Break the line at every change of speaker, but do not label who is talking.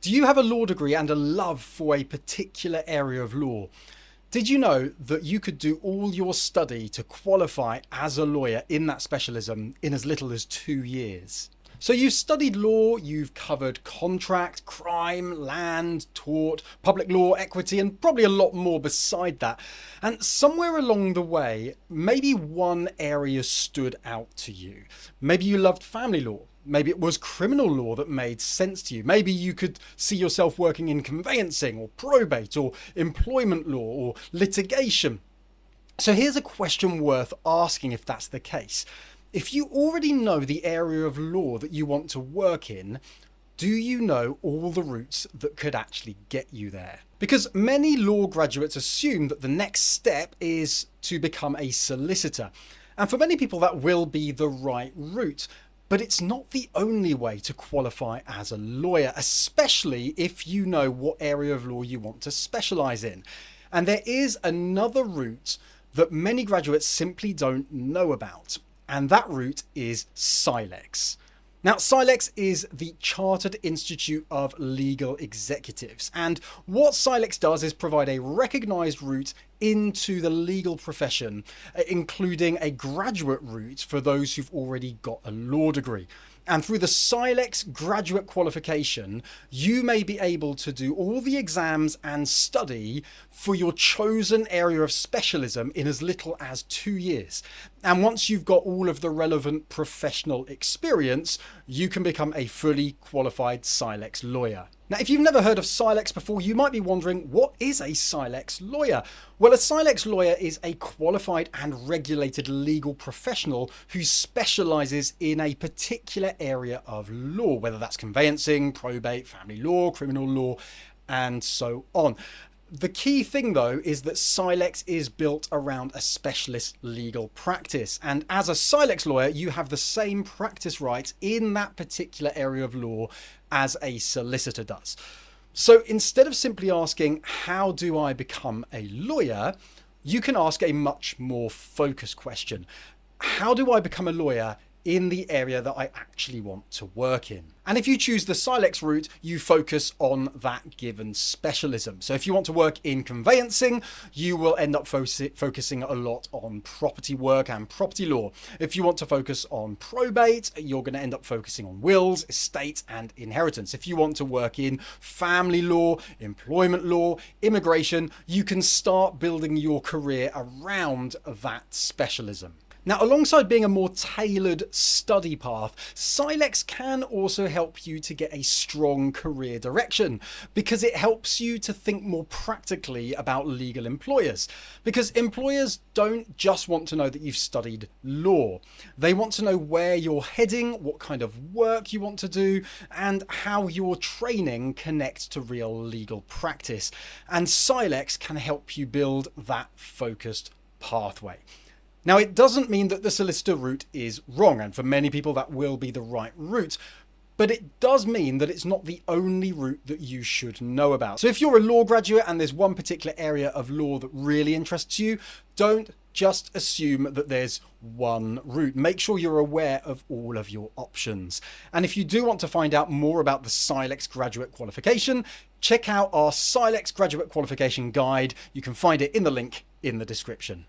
Do you have a law degree and a love for a particular area of law? Did you know that you could do all your study to qualify as a lawyer in that specialism in as little as 2 years? So you've studied law, you've covered contract, crime, land, tort, public law, equity, and probably a lot more beside that. And somewhere along the way, maybe one area stood out to you. Maybe you loved family law. Maybe it was criminal law that made sense to you. Maybe you could see yourself working in conveyancing or probate or employment law or litigation. So here's a question worth asking if that's the case. If you already know the area of law that you want to work in, do you know all the routes that could actually get you there? Because many law graduates assume that the next step is to become a solicitor. And for many people that will be the right route. But it's not the only way to qualify as a lawyer, especially if you know what area of law you want to specialise in. And there is another route that many graduates simply don't know about, and that route is CILEX. Now, CILEX is the Chartered Institute of Legal Executives, and what CILEX does is provide a recognised route into the legal profession, including a graduate route for those who've already got a law degree. And through the CILEX Graduate Qualification, you may be able to do all the exams and study for your chosen area of specialism in as little as 2 years. And once you've got all of the relevant professional experience, you can become a fully qualified CILEX lawyer. Now, if you've never heard of CILEX before, you might be wondering, what is a CILEX lawyer? Well, a CILEX lawyer is a qualified and regulated legal professional who specialises in a particular area of law, whether that's conveyancing, probate, family law, criminal law, and so on. The key thing, though, is that CILEX is built around a specialist legal practice. And as a CILEX lawyer, you have the same practice rights in that particular area of law as a solicitor does. So instead of simply asking, how do I become a lawyer? You can ask a much more focused question. How do I become a lawyer in the area that I actually want to work in? And if you choose the CILEX route, you focus on that given specialism. So if you want to work in conveyancing, you will end up focusing a lot on property work and property law. If you want to focus on probate, you're going to end up focusing on wills, estates, and inheritance. If you want to work in family law, employment law, immigration, you can start building your career around that specialism. Now, alongside being a more tailored study path, CILEX can also help you to get a strong career direction because it helps you to think more practically about legal employers. Because employers don't just want to know that you've studied law. They want to know where you're heading, what kind of work you want to do, and how your training connects to real legal practice. And CILEX can help you build that focused pathway. Now, it doesn't mean that the solicitor route is wrong, and for many people that will be the right route, but it does mean that it's not the only route that you should know about. So if you're a law graduate and there's one particular area of law that really interests you, don't just assume that there's one route. Make sure you're aware of all of your options. And if you do want to find out more about the CILEX Graduate Qualification, check out our CILEX Graduate Qualification Guide. You can find it in the link in the description.